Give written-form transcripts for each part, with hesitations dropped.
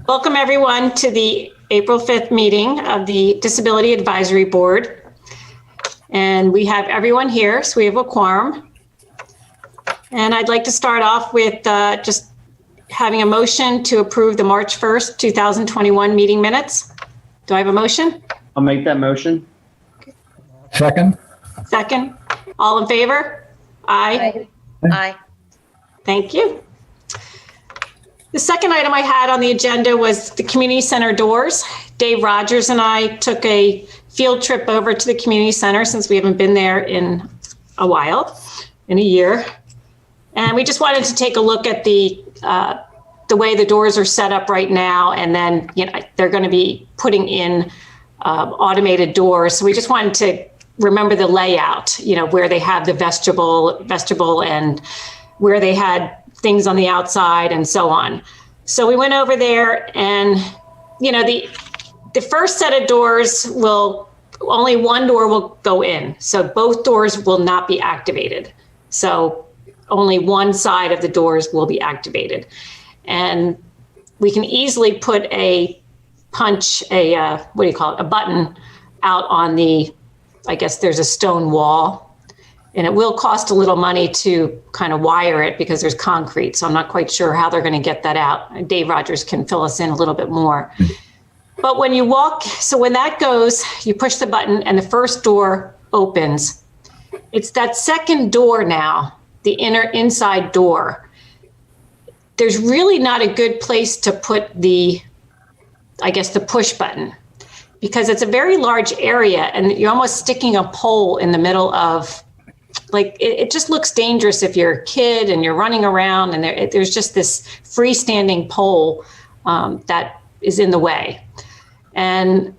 Welcome everyone to the April 5th meeting of the Disability Advisory Board. And we have everyone here, so we have a quorum. And I'd like to start off with just having a motion to approve the March 1st, 2021 meeting minutes. Do I have a motion? I'll make that motion. Second. Second. All in favor? Aye. Aye. Thank you. The second item I had on the agenda was the community center doors. Dave Rogers and I took a field trip over to the community center since we haven't been there in a while, in a year. And we just wanted to take a look at the way the doors are set up right now. And then, they're going to be putting in automated doors. So we just wanted to remember the layout, where they have the vestibule and where they had things on the outside and so on. So we went over there and, the first set of doors only one door will go in. So both doors will not be activated. So only one side of the doors will be activated. And we can easily put a button out on I guess there's a stone wall. And it will cost a little money to kind of wire it because there's concrete. So I'm not quite sure how they're going to get that out. Dave Rogers can fill us in a little bit more. But when you walk, so when that goes, you push the button and the first door opens. It's that second door now, the inside door. There's really not a good place to put the push button because it's a very large area and you're almost sticking a pole in the middle of, it just looks dangerous if you're a kid and you're running around and there's just this freestanding pole that is in the way. And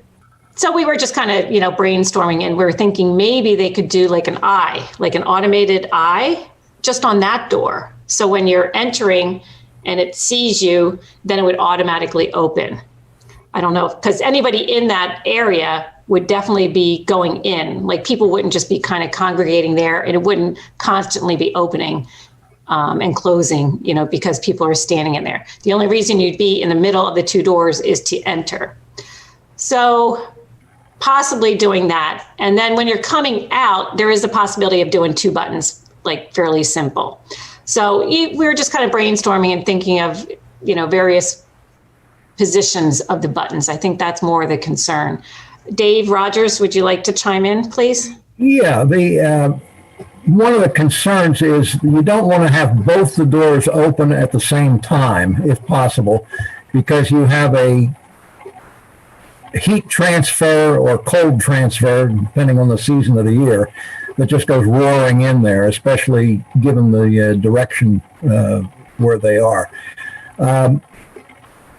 so we were just kind of, brainstorming and we were thinking maybe they could do like an automated eye just on that door. So when you're entering and it sees you, then it would automatically open. I don't know, because anybody in that area would definitely be going in. Like people wouldn't just be kind of congregating there and it wouldn't constantly be opening and closing, because people are standing in there. The only reason you'd be in the middle of the two doors is to enter. So possibly doing that. And then when you're coming out, there is a possibility of doing two buttons, fairly simple. So we were just kind of brainstorming and thinking of, various positions of the buttons. I think that's more the concern. Dave Rogers, would you like to chime in, please? Yeah, one of the concerns is you don't want to have both the doors open at the same time, if possible, because you have a heat transfer or cold transfer, depending on the season of the year, that just goes roaring in there, especially given the direction where they are.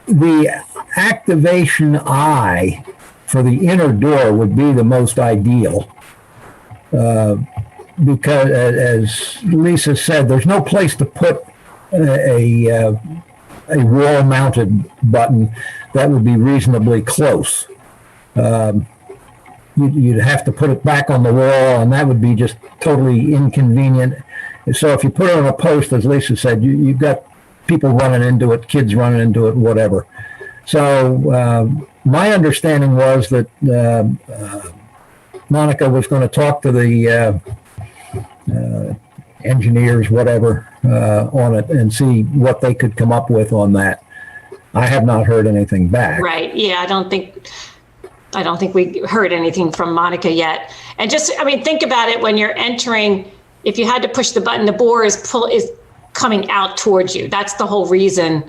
The activation eye for the inner door would be the most ideal because, as Lisa said, there's no place to put a wall-mounted button that would be reasonably close. You'd have to put it back on the wall, and that would be just totally inconvenient. So if you put it on a post, as Lisa said, you've got people running into it, kids running into it, whatever. So my understanding was that Monica was going to talk to the engineers, whatever, on it and see what they could come up with on that. I have not heard anything back. Right. Yeah, I don't think we heard anything from Monica yet. And think about it when you're entering, if you had to push the button, the board is coming out towards you. That's the whole reason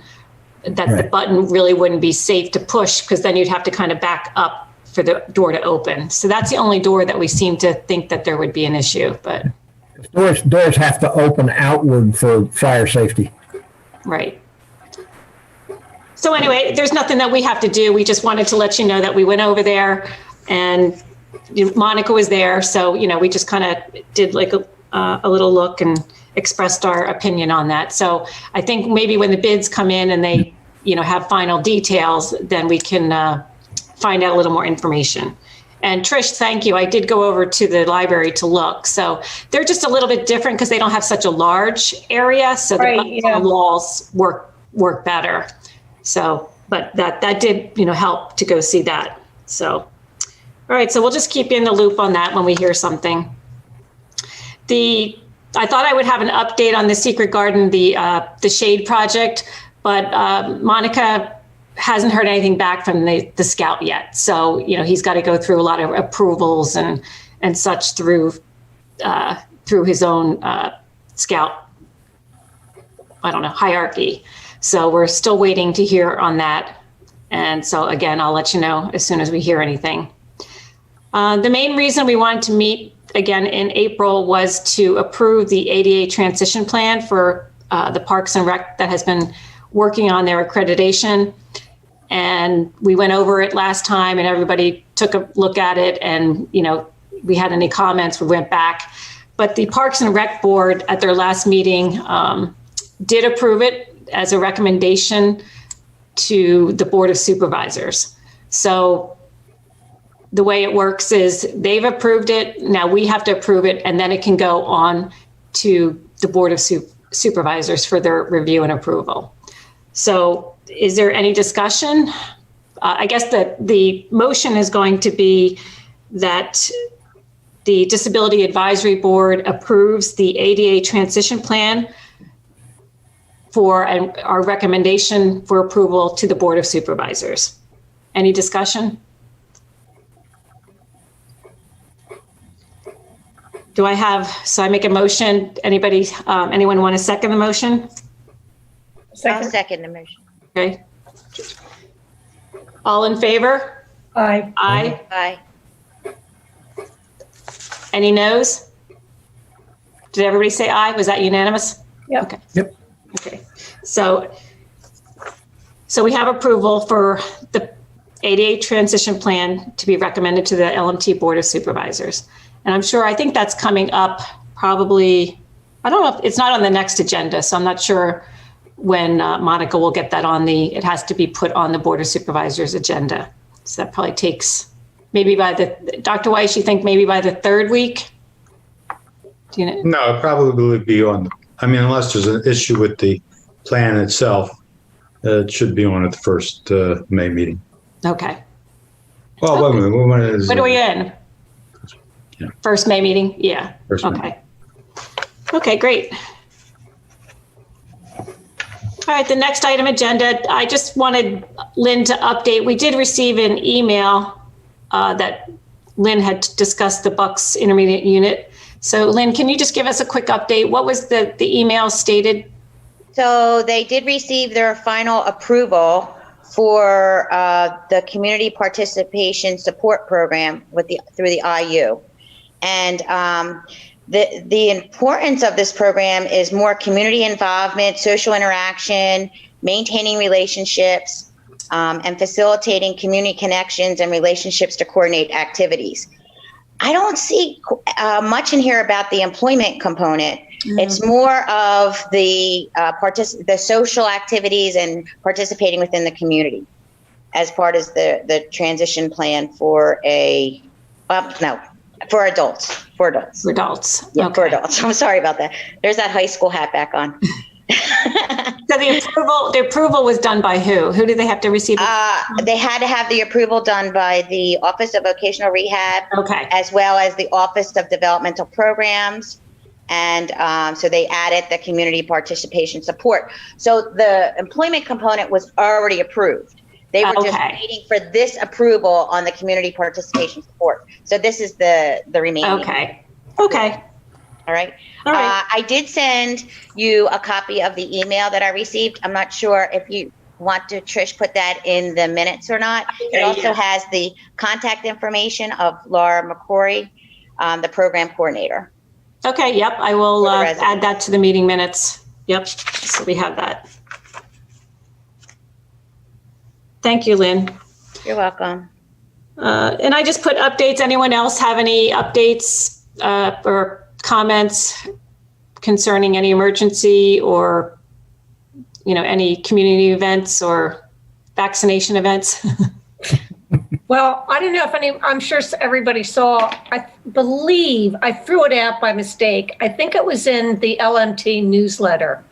that the button really wouldn't be safe to push, because then you'd have to kind of back up for the door to open. So that's the only door that we seem to think that there would be an issue. But doors have to open outward for fire safety. Right. So anyway, there's nothing that we have to do. We just wanted to let you know that we went over there and Monica was there. So, we just kind of did a little look and expressed our opinion on that. So I think maybe when the bids come in and they, have final details, then we can find out a little more information. And Trish, thank you. I did go over to the library to look. So they're just a little bit different because they don't have such a large area. So the walls work better. So but that did, help to go see that. So, all right, so we'll just keep you in the loop on that when we hear something. I thought I would have an update on the Secret Garden, the shade project, but Monica hasn't heard anything back from the scout yet. So, he's got to go through a lot of approvals and such through his own scout, hierarchy. So we're still waiting to hear on that. And so again, I'll let you know as soon as we hear anything. The main reason we wanted to meet again in April was to approve the ADA transition plan for the Parks and Rec that has been working on their accreditation. And we went over it last time and everybody took a look at it, and, we had any comments, we went back. But the Parks and Rec Board at their last meeting did approve it as a recommendation to the Board of Supervisors. So the way it works is they've approved it. Now we have to approve it, and then it can go on to the Board of Supervisors for their review and approval. So is there any discussion? I guess that the motion is going to be that the Disability Advisory Board approves the ADA transition plan for our recommendation for approval to the Board of Supervisors. Any discussion? So I make a motion. Anyone want to second the motion? I'll second the motion. Okay. All in favor? Aye. Aye. Aye. Any noes? Did everybody say aye? Was that unanimous? Yep. Okay. Yep. Okay. So we have approval for the ADA transition plan to be recommended to the LMT Board of Supervisors. And I think that's coming up probably, I don't know if it's not on the next agenda, so I'm not sure when Monica will get that it has to be put on the Board of Supervisors agenda. So that probably takes maybe Dr. Weiss, you think maybe by the third week? Do you know? No, it probably would be unless there's an issue with the plan itself, it should be on at the first May meeting. Okay. Well, wait a minute. What are we in? Yeah. First May meeting? Yeah. First May. Okay. Okay, great. All right, the next item agenda, I just wanted Lynn to update. We did receive an email that Lynn had discussed the Bucks Intermediate Unit. So Lynn, can you just give us a quick update? What was the email stated? So they did receive their final approval for the Community Participation Support Program through the IU. And the importance of this program is more community involvement, social interaction, maintaining relationships, and facilitating community connections and relationships to coordinate activities. I don't see much in here about the employment component. Mm-hmm. It's more of the social activities and participating within the community as part of the transition plan for for adults. For adults. For adults. Yeah, okay. For adults. I'm sorry about that. There's that high school hat back on. So the approval was done by who? Who did they have to receive? They had to have the approval done by the Office of Vocational Rehab, okay, as well as the Office of Developmental Programs. And so they added the community participation support. So the employment component was already approved. They were just waiting for this approval on the community participation support. So this is the remaining. Okay. Okay. All right. All right. I did send you a copy of the email that I received. I'm not sure if you want to, Trish, put that in the minutes or not. It also has the contact information of Laura McCrory, the program coordinator. Okay. Yep. I will add that to the meeting minutes. Yep. So we have that. Thank you, Lynn. You're welcome. And I just put updates. Anyone else have any updates or comments concerning any emergency or, any community events or vaccination events? Well, I don't know if I'm sure everybody saw, I believe I threw it out by mistake. I think it was in the LMT newsletter.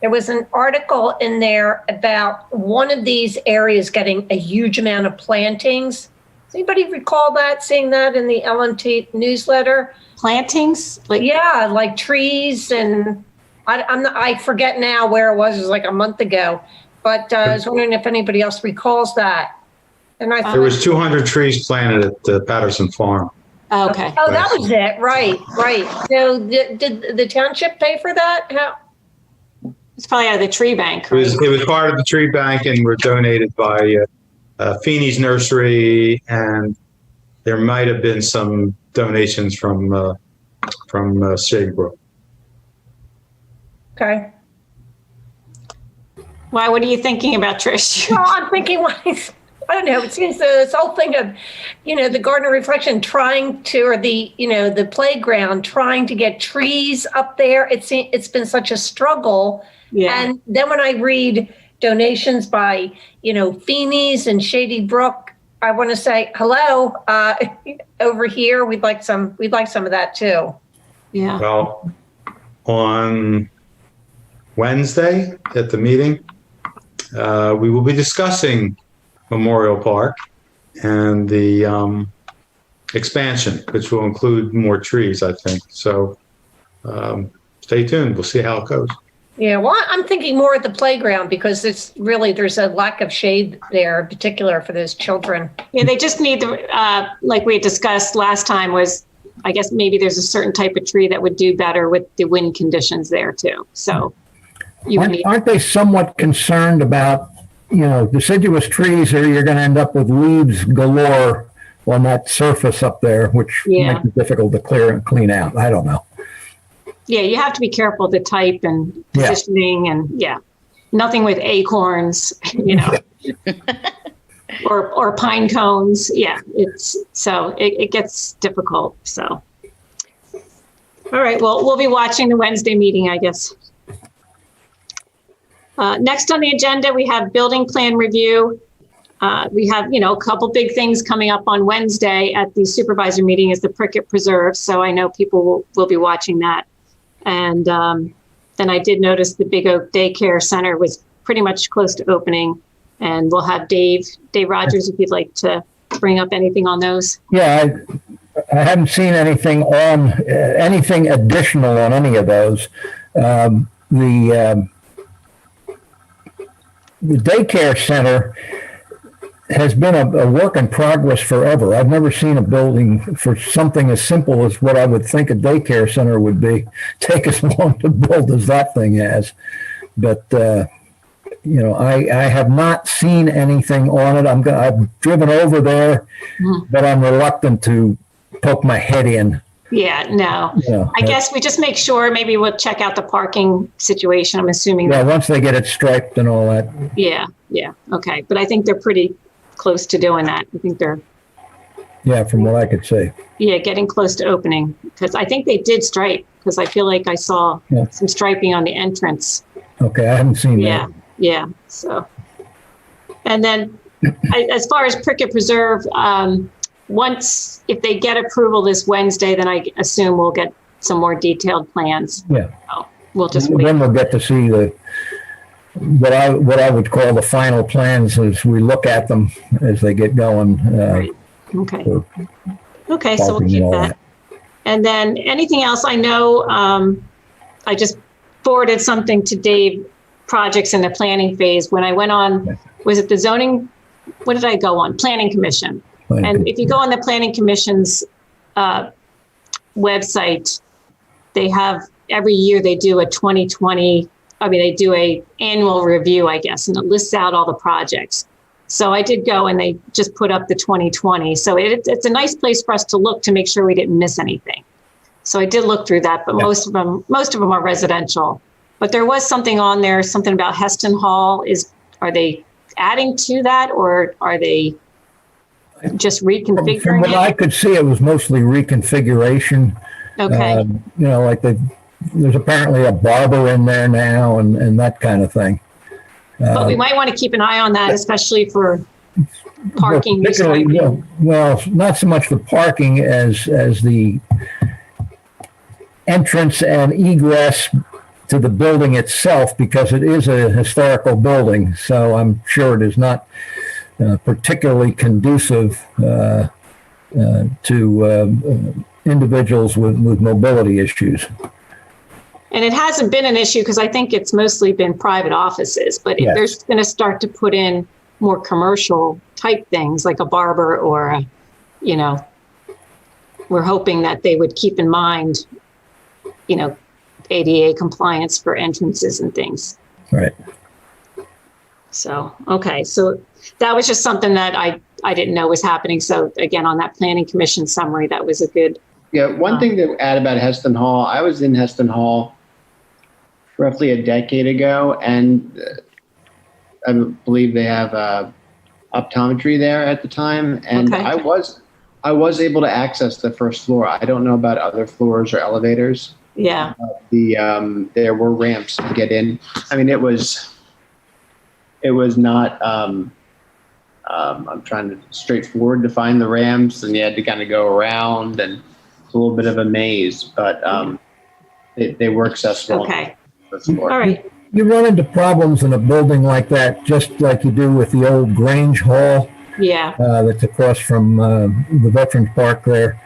there was an article in there about one of these areas getting a huge amount of plantings. Does anybody recall that, seeing that in the LMT newsletter? Plantings? Like, Yeah, like trees, and I forget now where it was like a month ago, but I was wondering if anybody else recalls that. And I There was 200 trees planted at the Patterson Farm. okay. Oh, that was it. Right. So did the township pay for that? How? It's probably out of the tree bank, It right? was part of the tree bank and were donated by Feeney's Nursery, and there might have been some donations from Shady Brook. Okay. Why, what are you thinking about, Trish? Well, I'm thinking, I don't know. It seems this whole thing of, the Garden Reflection trying to, or the playground trying to get trees up there. It's been such a struggle. Yeah. And then when I read donations by, Feeney's and Shady Brook, I want to say, hello, over here. We'd like some of that too. Yeah. Well, on Wednesday at the meeting, we will be discussing Memorial Park and the expansion, which will include more trees, I think. So stay tuned. We'll see how it goes. Yeah, well, I'm thinking more at the playground because there's a lack of shade there, in particular for those children. Yeah, they just need like we had discussed last time was, I guess maybe there's a certain type of tree that would do better with the wind conditions there too. So you would need. Aren't they somewhat concerned about, deciduous trees, or you're going to end up with leaves galore on that surface up there, which Yeah. makes it difficult to clear and clean out. I don't know. Yeah, you have to be careful of the type and Yeah. positioning and nothing with acorns, or pine cones. Yeah, it gets difficult. So, all right, well, we'll be watching the Wednesday meeting, I guess. Next on the agenda, we have building plan review. We have, a couple big things coming up on Wednesday at the supervisor meeting is the Prickett Preserve. So I know people will be watching that. And then I did notice the Big Oak Daycare Center was pretty much close to opening. And we'll have Dave Rogers, if you'd like to bring up anything on those. Yeah, I haven't seen anything additional on any of those. The daycare center has been a work in progress forever. I've never seen a building for something as simple as what I would think a daycare center would be take as long to build as that thing has. But I have not seen anything on it. I've driven over there, but I'm reluctant to poke my head in. Yeah, no. I guess we just make sure, maybe we'll check out the parking situation. I'm assuming. Yeah, once they get it striped and all that. Yeah. Okay. But I think they're pretty close to doing that. I think they're. Yeah, from what I could see. Yeah, getting close to opening because I think they did stripe because I feel like I saw some striping on the entrance. Okay, I haven't seen that. Yeah. So, and then as far as Prickett Preserve, if they get approval this Wednesday, then I assume we'll get some more detailed plans. Yeah. So we'll just wait. Then we'll get to see what I would call the final plans as we look at them as they get going. Right. Okay. Okay, so we'll keep that. And then anything else? I know I just forwarded something to Dave, projects in the planning phase. When I went on, was it the zoning? What did I go on? Planning Commission. And if you go on the Planning Commission's website, they have every year they do a 2020. They do a annual review, I guess, and it lists out all the projects. So I did go and they just put up the 2020. So it's a nice place for us to look to make sure we didn't miss anything. So I did look through that, but most of them are residential. But there was something on there, something about Heston Hall. Are they adding to that or are they just reconfiguring From what I could see, it was mostly reconfiguration. Okay. There's apparently a barber in there now and that kind of thing. But we might want to keep an eye on that, especially for parking. Well, not so much the parking as the entrance and egress to the building itself because it is a historical building. So I'm sure it is not particularly conducive to individuals with mobility issues. And it hasn't been an issue because I think it's mostly been private offices, but if Yes. they're going to start to put in more commercial type things like a barber or a, you know, we're hoping that they would keep in mind, you know, ADA compliance for entrances and things. Right. So, okay. So that was just something that I didn't know was happening. So again, on that planning commission summary, that was a good. Yeah, one thing to add about Heston Hall, I was in Heston Hall roughly a decade ago, and I believe they have optometry there at the time, and Okay. I was able to access the first floor. I don't know about other floors or elevators. Yeah. There were ramps to get in. I mean, it was not I'm trying to straightforward to find the ramps, and you had to kind of go around, and it's a little bit of a maze, but they were accessible. Okay. All All right. You run into problems in a building like that, just like you do with the old Grange Hall Yeah. that's across from the Veterans Park there.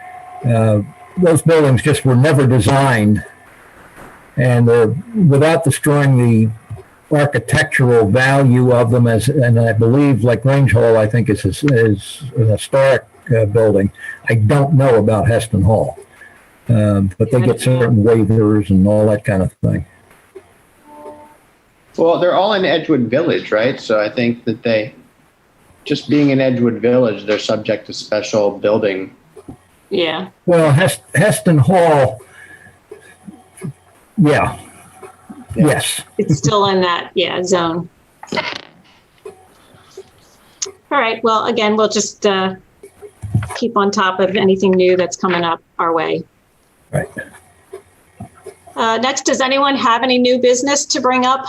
Those buildings just were never designed, and without destroying the architectural value of them, and I believe like Grange Hall, I think is an historic building. I don't know about Heston Hall, but they get certain waivers and all that kind of thing. Well, they're all in Edgewood Village, right? So I think that just being in Edgewood Village, they're subject to special building. Yeah. Well, Heston Hall, yeah. Yes. It's still in that, zone. All right. Well, again, we'll just keep on top of anything new that's coming up our way. Right. Next, does anyone have any new business to bring up?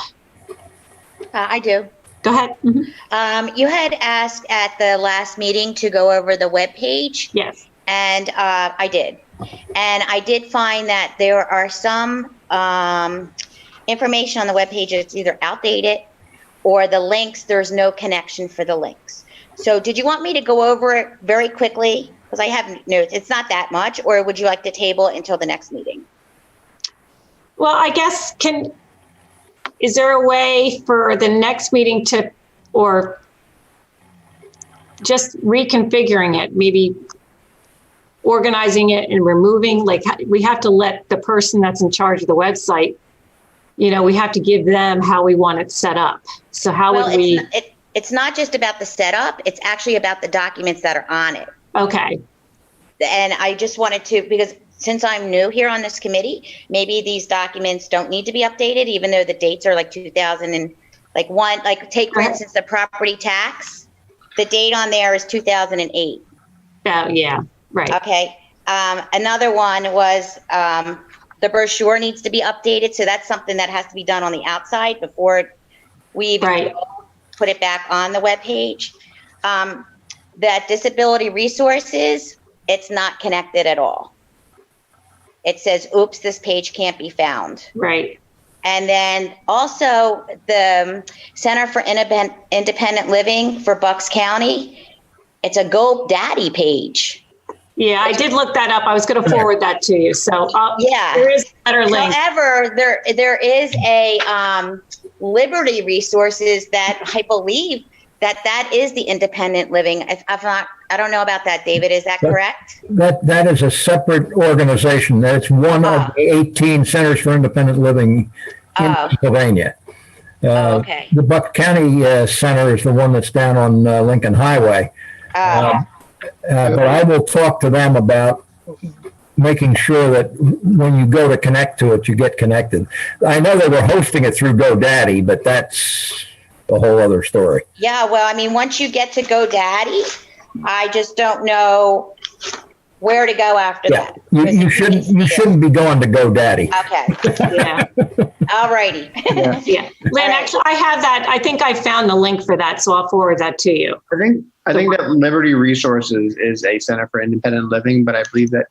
I do. Go ahead. Mhm. You had asked at the last meeting to go over the webpage, Yes. and I did. And I did find that there are some information on the webpage that's either outdated or the links, there's no connection for the links. So did you want me to go over it very quickly? Because I have notes. It's not that much. Or would you like to table it until the next meeting? Well, I guess is there a way for the next meeting or just reconfiguring it, maybe organizing it and removing, like we have to let the person that's in charge of the website, we have to give them how we want it set up. So how would we? It's not just about the setup. It's actually about the documents that are on it. Okay. And I just wanted to, because since I'm new here on this committee, maybe these documents don't need to be updated, even though the dates are like 2000 and like one, like take for instance, the property tax, the date on there is 2008. Yeah, right. Okay. Another one was the brochure needs to be updated. So that's something that has to be done on the outside before we even put it back on the webpage. That disability resources, it's not connected at all. It says, oops, this page can't be found. Right. And then also the Center for Independent Living for Bucks County, it's a GoDaddy page. Yeah, I did look that up. I was going to forward that to you. So yeah, there is a better link. However, there is a Liberty Resources that I believe that is the independent living. I don't know about that, David. Is that correct? That is a separate organization. That's one of the 18 centers for independent living in Pennsylvania. Okay. The Bucks County Center is the one that's down on Lincoln Highway. But I will talk to them about making sure that when you go to connect to it, you get connected. I know they were hosting it through GoDaddy, but that's a whole other story. Yeah, well, I mean, once you get to GoDaddy, I just don't know where to go after that. You shouldn't be going to GoDaddy. Okay. Yeah. All righty. Yeah. Lynn, actually, I have that. I think I found the link for that, so I'll forward that to you. I think that Liberty Resources is a Center for Independent Living, but I believe that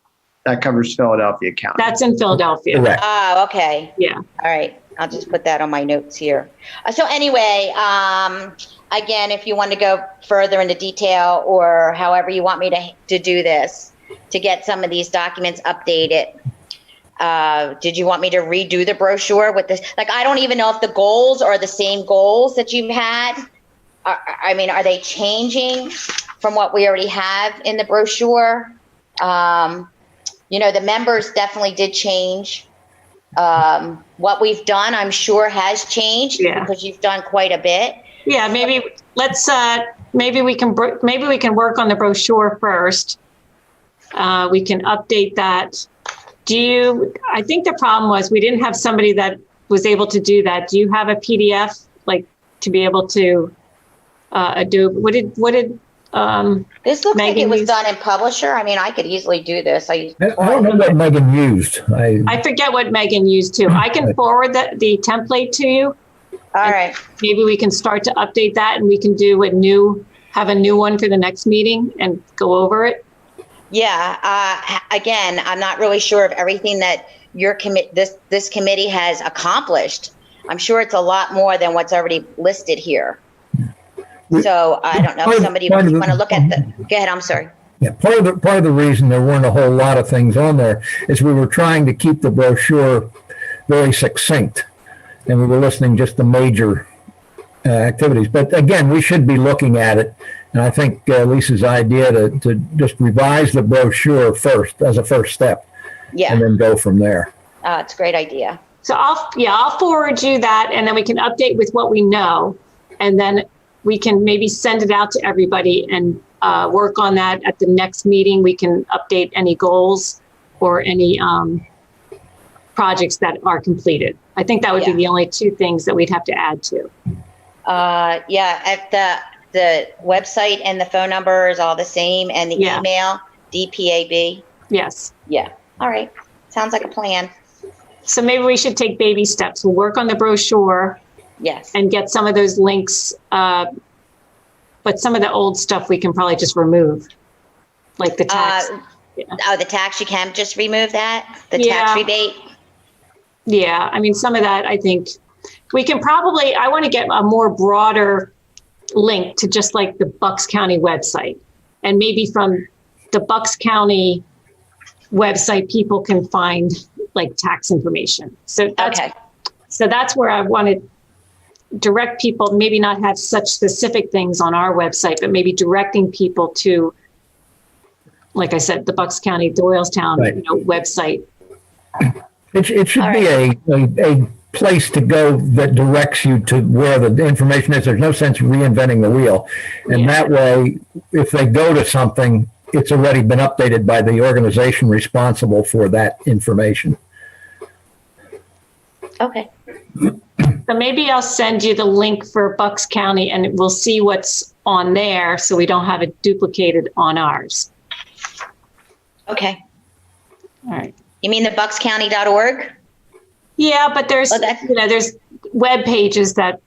covers Philadelphia County. That's in Philadelphia. Correct. Oh, okay. Yeah. All right. I'll just put that on my notes here. So anyway, again, if you want to go further into detail or however you want me to do this, to get some of these documents updated, did you want me to redo the brochure with this? Like, I don't even know if the goals are the same goals that you've had. I mean, are they changing from what we already have in the brochure? You know, the members definitely did change. What we've done, I'm sure, has changed because you've done quite a bit. Yeah, maybe let's maybe we can work on the brochure first. We can update that. I think the problem was we didn't have somebody that was able to do that. Do you have a PDF, like, to be able to Adobe? What did This looks like Megan it was used? done in Publisher. I mean, I could easily do this. I don't know what Megan used. I forget what Megan used too. I can forward the template to you. All right. Maybe we can start to update that, and we can do have a new one for the next meeting and go over it. Yeah. Again, I'm not really sure of everything that this committee has accomplished. I'm sure it's a lot more than what's already listed here. So I don't know if somebody want to look at go ahead. I'm sorry. Yeah, part of the reason there weren't a whole lot of things on there is we were trying to keep the brochure very succinct, and we were listening just to major activities. But again, we should be looking at it, and I think Lisa's idea to just revise the brochure first as a first step, Yeah. and then go from there. It's a great idea. So I'll forward you that, and then we can update with what we know, and then we can maybe send it out to everybody and work on that at the next meeting. We can update any goals or any projects that are completed. I think that would be the only two things that we'd have to add to. At the website and the phone number is all the same, and the email, DPAB. Yes. Yeah. All right. Sounds like a plan. So maybe we should take baby steps. We'll work on the brochure. Yes. And get some of those links. But some of the old stuff we can probably just remove, like the tax. The tax, you can just remove that? The tax rebate? Yeah, I mean, some of that, I think we can probably, I want to get a more broader link to just like the Bucks County website. And maybe from the Bucks County website, people can find like tax information. So that's where I want to direct people, maybe not have such specific things on our website, but maybe directing people to, like I said, the Bucks County, Doylestown website. It should be a place to go that directs you to where the information is. There's no sense reinventing the wheel. And that way, if they go to something, it's already been updated by the organization responsible for that information. Okay. So maybe I'll send you the link for Bucks County and we'll see what's on there so we don't have it duplicated on ours. Okay. All right. You mean the buckscounty.org? Yeah, but there's there's web pages that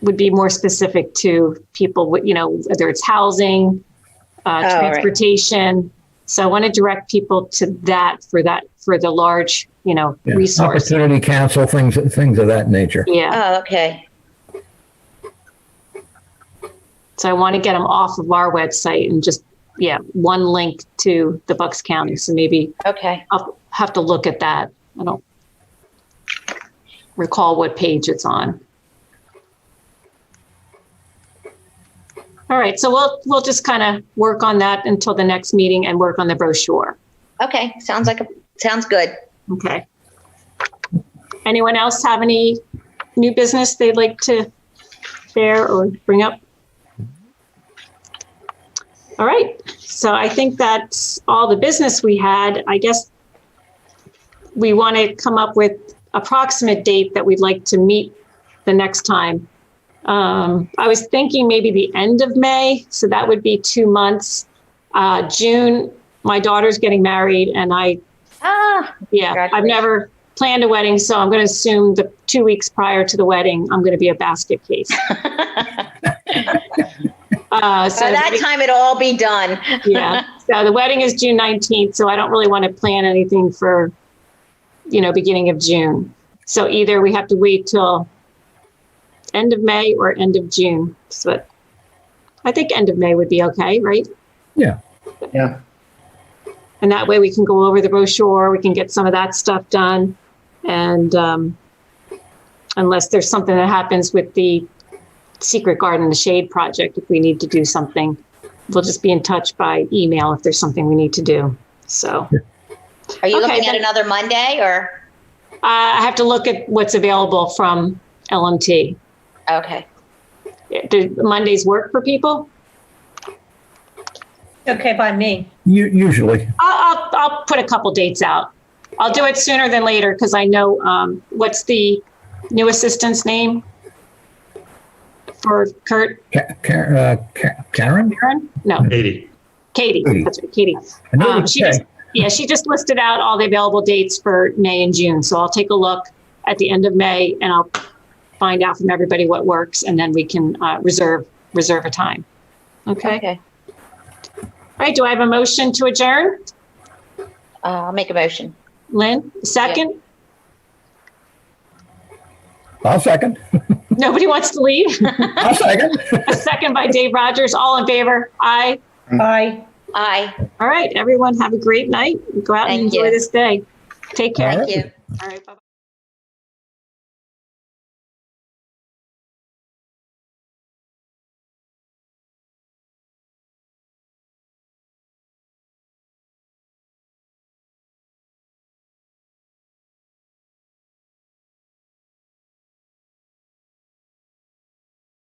would be more specific to people, whether it's housing, transportation. Right. So I want to direct people to that for the large, resource. Opportunity Council, things of that nature. Yeah. Oh, okay. So I want to get them off of our website and just, one link to the Bucks County. So maybe I'll have to look at that. I don't recall what page it's on. All right, so we'll just kind of work on that until the next meeting and work on the brochure. Okay, sounds good. Okay. Anyone else have any new business they'd like to share or bring up? All right, so I think that's all the business we had. I guess we want to come up with approximate date that we'd like to meet the next time. I was thinking maybe the end of May, so that would be 2 months. June, my daughter's getting married, and I've never planned a wedding, so I'm going to assume the 2 weeks prior to the wedding, I'm going to be a basket case. By that time, it'll all be done. Yeah. So the wedding is June 19th, so I don't really want to plan anything for, beginning of June. So either we have to wait till end of May or end of June. So I think end of May would be okay, right? Yeah. Yeah. And that way we can go over the brochure, we can get some of that stuff done. And unless there's something that happens with the Secret Garden, the Shade project, if we need to do something, we'll just be in touch by email if there's something we need to do. So Are you Okay, looking at then- another Monday or? I have to look at what's available from LMT. Okay. Do Mondays work for people? Okay, by me. Usually. I'll put a couple dates out. I'll do it sooner than later because I know, what's the new assistant's name for Kurt? Karen? Karen? No, 80. Katie. Katie. That's right, Katie. I know it's She just listed out all the available dates for May and June. So I'll take a look at the end of May and I'll find out from everybody what works and then we can reserve a time. Okay. Okay. All right. Do I have a motion to adjourn? I'll make a motion. Lynn, second? I'll second. Nobody wants to leave? I'll second. A second by Dave Rogers. All in favor? Aye. Bye. Aye. All right. Everyone have a great night. Go out and Thank enjoy you. this day. Take care. All Thank you. All right. Bye-bye.